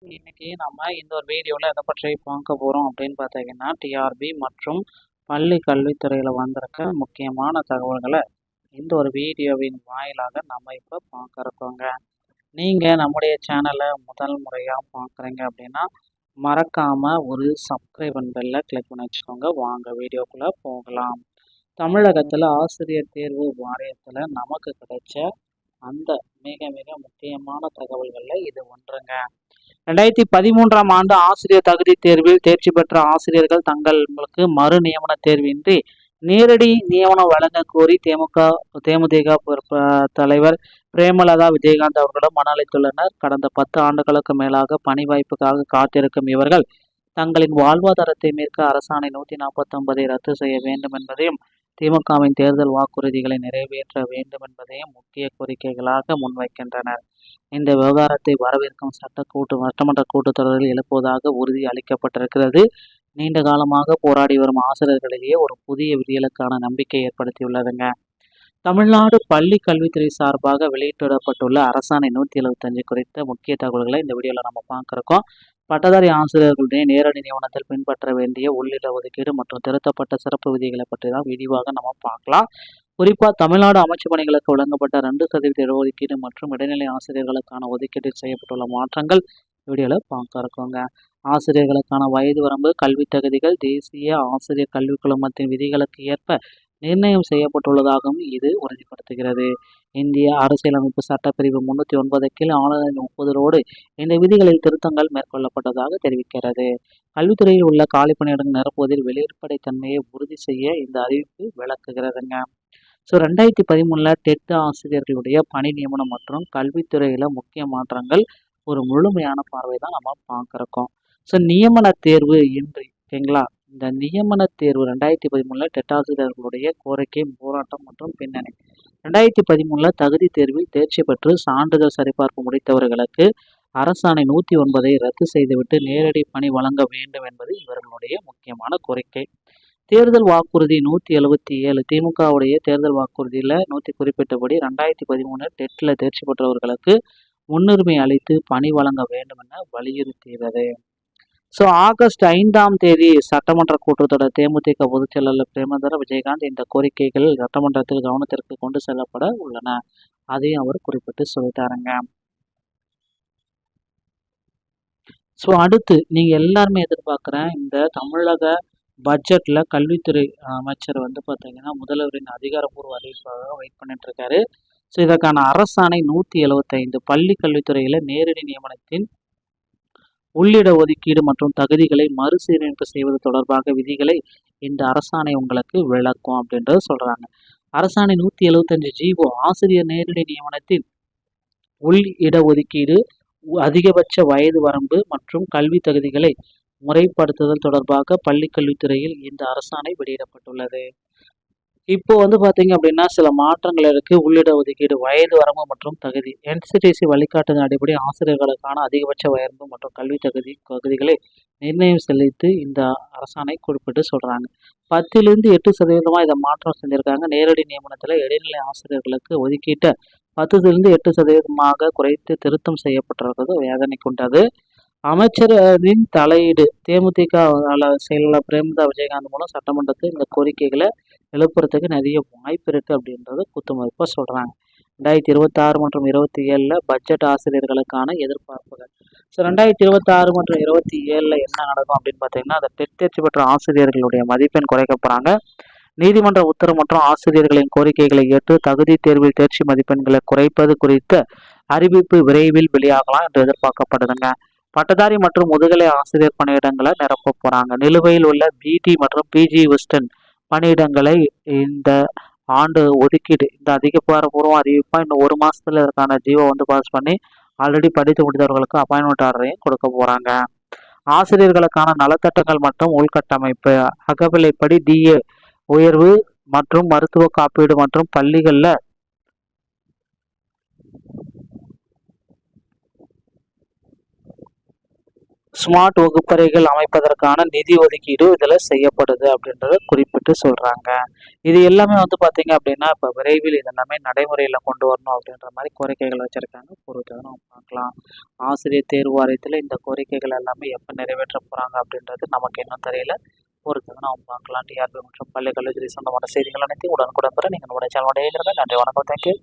இன்னைக்கு நம்ம இந்த ஒரு வீடியோவில் எதை பற்றி பார்க்க போகிறோம் அப்படின்னு பார்த்தீங்கன்னா டிஆர்பி மற்றும் பள்ளி கல்வித்துறையில் வந்திருக்க முக்கியமான தகவல்களை இந்த ஒரு வீடியோவின் வாயிலாக நம்ம இப்போ பார்க்க இருக்கோங்க. நீங்கள் நம்முடைய சேனலை முதல் முறையாக பார்க்குறீங்க அப்படின்னா மறக்காமல் ஒரு சப்ஸ்கிரைப் பெல்லை கிளிக் பண்ணி வச்சுக்கோங்க. வாங்க வீடியோக்குள்ளே போகலாம். தமிழகத்தில் ஆசிரியர் தேர்வு வாரியத்தில் நமக்கு கிடைச்ச அந்த மிக மிக முக்கியமான தகவல்களில் இது ஒன்றுங்க. 2013ஆம் ஆண்டு ஆசிரியர் தகுதி தேர்வில் தேர்ச்சி பெற்ற ஆசிரியர்கள் தங்களுக்கு மறு நியமன தேர்வின்றி நேரடி நியமனம் வழங்க கோரி தேமுதிக தலைவர் பிரேமலதா விஜயகாந்த் அவர்களிடம் மனு அளித்துள்ளனர். கடந்த 10 ஆண்டுகளுக்கு மேலாக பணி வாய்ப்புக்காக காத்திருக்கும் இவர்கள் தங்களின் வாழ்வாதாரத்தை மீட்க அரசாணை 149 ரத்து செய்ய வேண்டும் என்பதையும் திமுகவின் தேர்தல் வாக்குறுதிகளை நிறைவேற்ற வேண்டும் என்பதையும் முக்கிய கோரிக்கைகளாக முன்வைக்கின்றனர். இந்த விவகாரத்தை வரவேற்கும் சட்டமன்ற கூட்டத்தொடரில் எழுப்புவதாக உறுதி அளிக்கப்பட்டிருக்கிறது. நீண்ட காலமாக போராடி வரும் ஆசிரியர்களிடையே ஒரு புதிய விடியலுக்கான நம்பிக்கை ஏற்படுத்தியுள்ளதுங்க. தமிழ்நாடு பள்ளி கல்வித்துறை சார்பாக வெளியிடப்பட்டுள்ள அரசாணை 175 குறித்த முக்கிய தகவல்களை இந்த வீடியோவில் நம்ம பார்க்குறோம். பட்டதாரி ஆசிரியர்களுடைய நேரடி நியமனத்தில் பின்பற்ற வேண்டிய உள்ளிட ஒதுக்கீடு மற்றும் திருத்தப்பட்ட சிறப்பு விதிகளை பற்றி தான் விரிவாக நம்ம பார்க்கலாம். குறிப்பாக தமிழ்நாடு அமைச்சு பணிகளுக்கு வழங்கப்பட்ட 2% இடஒதுக்கீடு மற்றும் இடைநிலை ஆசிரியர்களுக்கான ஒதுக்கீட்டில் செய்யப்பட்டுள்ள மாற்றங்கள் வீடியோவில் பார்க்க இருக்கோங்க. ஆசிரியர்களுக்கான வயது வரம்பு, கல்வி தகுதிகள் தேசிய ஆசிரியர் கல்விக் குழுமத்தின் விதிகளுக்கு ஏற்ப நிர்ணயம் செய்யப்பட்டுள்ளதாகவும் இது உறுதிப்படுத்துகிறது. இந்திய அரசியலமைப்பு சட்டப்பிரிவு 309 கீழ் ஆளுநரின் ஒப்புதலோடு இந்த விதிகளில் திருத்தங்கள் மேற்கொள்ளப்பட்டதாக தெரிவிக்கிறது. கல்வித்துறையில் உள்ள காலி பணியிடங்கள் நிரப்புவதில் வெளிப்படைத்தன்மையை உறுதி செய்ய இந்த அறிவிப்பு விளக்குகிறதுங்க. 2013 டெட் ஆசிரியர்களுடைய பணி நியமனம் மற்றும் கல்வித்துறையில் முக்கிய மாற்றங்கள் ஒரு முழுமையான பார்வை தான் நம்ம பார்க்குறோம். நியமன தேர்வு இன்றி ஓகேங்களா, இந்த நியமன தேர்வு 2013 டெட் ஆசிரியர்களுடைய கோரிக்கை, போராட்டம் மற்றும் பின்னணி. 2013 தகுதி தேர்வில் தேர்ச்சி பெற்று சான்றிதழ் சரிபார்ப்பு முடித்தவர்களுக்கு அரசாணை 109 ரத்து செய்துவிட்டு நேரடி பணி வழங்க வேண்டும் என்பது இவர்களுடைய முக்கியமான கோரிக்கை. தேர்தல் வாக்குறுதி 177 திமுகவுடைய தேர்தல் வாக்குறுதியில் குறிப்பிட்டபடி 2013 டெட்டில் தேர்ச்சி பெற்றவர்களுக்கு முன்னுரிமை அளித்து பணி வழங்க வேண்டும் என வலியுறுத்துகிறது. ஆகஸ்ட் 5ஆம் தேதி சட்டமன்ற கூட்டத்தொடர் தேமுதிக பொதுச் செயலாளர் பிரேமலதா விஜயகாந்த் இந்த கோரிக்கைகள் சட்டமன்றத்தில் கவனத்திற்கு கொண்டு செல்லப்பட உள்ளன. அதையும் அவர் குறிப்பிட்டு சொல்லிட்டாருங்க. அடுத்து நீங்க எல்லாருமே எதிர்பார்க்குற இந்த தமிழக பட்ஜெட்ல கல்வித்துறை அமைச்சர் பார்த்தீங்கன்னா முதல்வரின் அதிகாரப்பூர்வ அறிவிப்பாக வெயிட் பண்ணிட்டு இருக்காரு. இதற்கான அரசாணை 175 பள்ளி கல்வித்துறையில நேரடி நியமனத்தின் உள்ளிட ஒதுக்கீடு மற்றும் தகுதிகளை மறுசீரமைப்பு செய்வது தொடர்பாக விதிகளை இந்த அரசாணை உங்களுக்கு விளக்கும் அப்படின்றது சொல்றாங்க. அரசாணை 175 ஜீவோ ஆசிரியர் நேரடி நியமனத்தின் உள் இடஒதுக்கீடு, அதிகபட்ச வயது வரம்பு மற்றும் கல்வி தகுதிகளை முறைப்படுத்துதல் தொடர்பாக பள்ளி கல்வித்துறையில் இந்த அரசாணை வெளியிடப்பட்டுள்ளது. இப்போ பார்த்தீங்க அப்படின்னா சில மாற்றங்கள் இருக்கு. உள்ளிட ஒதுக்கீடு, வயது வரம்பு மற்றும் தகுதி. NCTC வழிகாட்டுதல் அடிப்படை ஆசிரியர்களுக்கான அதிகபட்ச வரம்பு மற்றும் கல்வி தகுதிகளை நிர்ணயம் செலுத்தி இந்த அரசாணை குறிப்பிட்டு சொல்றாங்க. 10லிருந்து 8% இதை மாற்றம் செஞ்சிருக்காங்க. நேரடி நியமனத்தில் இடைநிலை ஆசிரியர்களுக்கு ஒதுக்கீட்டை 10லிருந்து 8% குறைத்து திருத்தம் செய்யப்பட்டிருக்கிறது வேதனை கொண்டது. அமைச்சரின் தலையீடு தேமுதிக செயலாளர் பிரேமலதா விஜயகாந்த் மூலம் சட்டமன்றத்தில் இந்த கோரிக்கைகளை எழுப்புறதுக்கு நிறைய வாய்ப்பு இருக்கு அப்படின்றத குத்துமதிப்பா சொல்றாங்க. 2026 மற்றும் 27 பட்ஜெட் ஆசிரியர்களுக்கான எதிர்பார்ப்புகள். 2026 மற்றும் 27 என்ன நடக்கும் அப்படின்னு பார்த்தீங்கன்னா, அந்த டெட் தேர்ச்சி பெற்ற ஆசிரியர்களுடைய மதிப்பெண் குறைக்கப்படுறாங்க. நீதிமன்ற உத்தரவு மற்றும் ஆசிரியர்களின் கோரிக்கைகளை ஏற்று தகுதி தேர்வில் தேர்ச்சி மதிப்பெண்களை குறைப்பது குறித்த அறிவிப்பு விரைவில் வெளியாகலாம் என்று எதிர்பார்க்கப்படுதுங்க. பட்டதாரி மற்றும் முதுகலை ஆசிரியர் பணியிடங்களை நிரப்ப போறாங்க. நிலுவையில் உள்ள பிடி மற்றும் பிஜி வெஸ்டர்ன் பணியிடங்களை இந்த ஆண்டு ஒதுக்கீடு இந்த அதிகாரப்பூர்வ அறிவிப்பா இன்னும் 1 மாசத்துல இதற்கான ஜீவோ பாஸ் பண்ணி ஆல்ரெடி படித்து முடித்தவர்களுக்கு அப்பாயின்மெண்ட் ஆர்டரையும் கொடுக்க போறாங்க. ஆசிரியர்களுக்கான நலத்திட்டங்கள் மற்றும் உள்கட்டமைப்பு. அகவிலைப்படி DA உயர்வு மற்றும் மருத்துவ காப்பீடு மற்றும் பள்ளிகளில் ஸ்மார்ட் வகுப்பறைகள் அமைப்பதற்கான நிதி ஒதுக்கீடு இதில் செய்யப்படுது அப்படின்றத குறிப்பிட்டு சொல்கிறாங்க. இது எல்லாமே பார்த்தீங்க அப்படின்னா இப்போ விரைவில் இதெல்லாமே நடைமுறையில் கொண்டு வரணும் அப்படின்ற மாதிரி கோரிக்கைகள் வச்சுருக்காங்க. பொறுத்தவரை நம்ம பார்க்கலாம். ஆசிரியர் தேர்வு வாரியத்தில் இந்த கோரிக்கைகள் எல்லாமே எப்போ நிறைவேற்ற போகிறாங்க அப்படின்றது நமக்கு இன்னும் தெரியல. பொறுத்தவரை நம்ம பார்க்கலாம். டிஆர்பி மற்றும் பள்ளி கல்லூரி சம்பந்தமான செய்திகள் அனைத்தையும் உடனுக்குடன் பெற நீங்கள் நம்முடைய சேனலுடைய நன்றி, வணக்கம், தேங்க்யூ.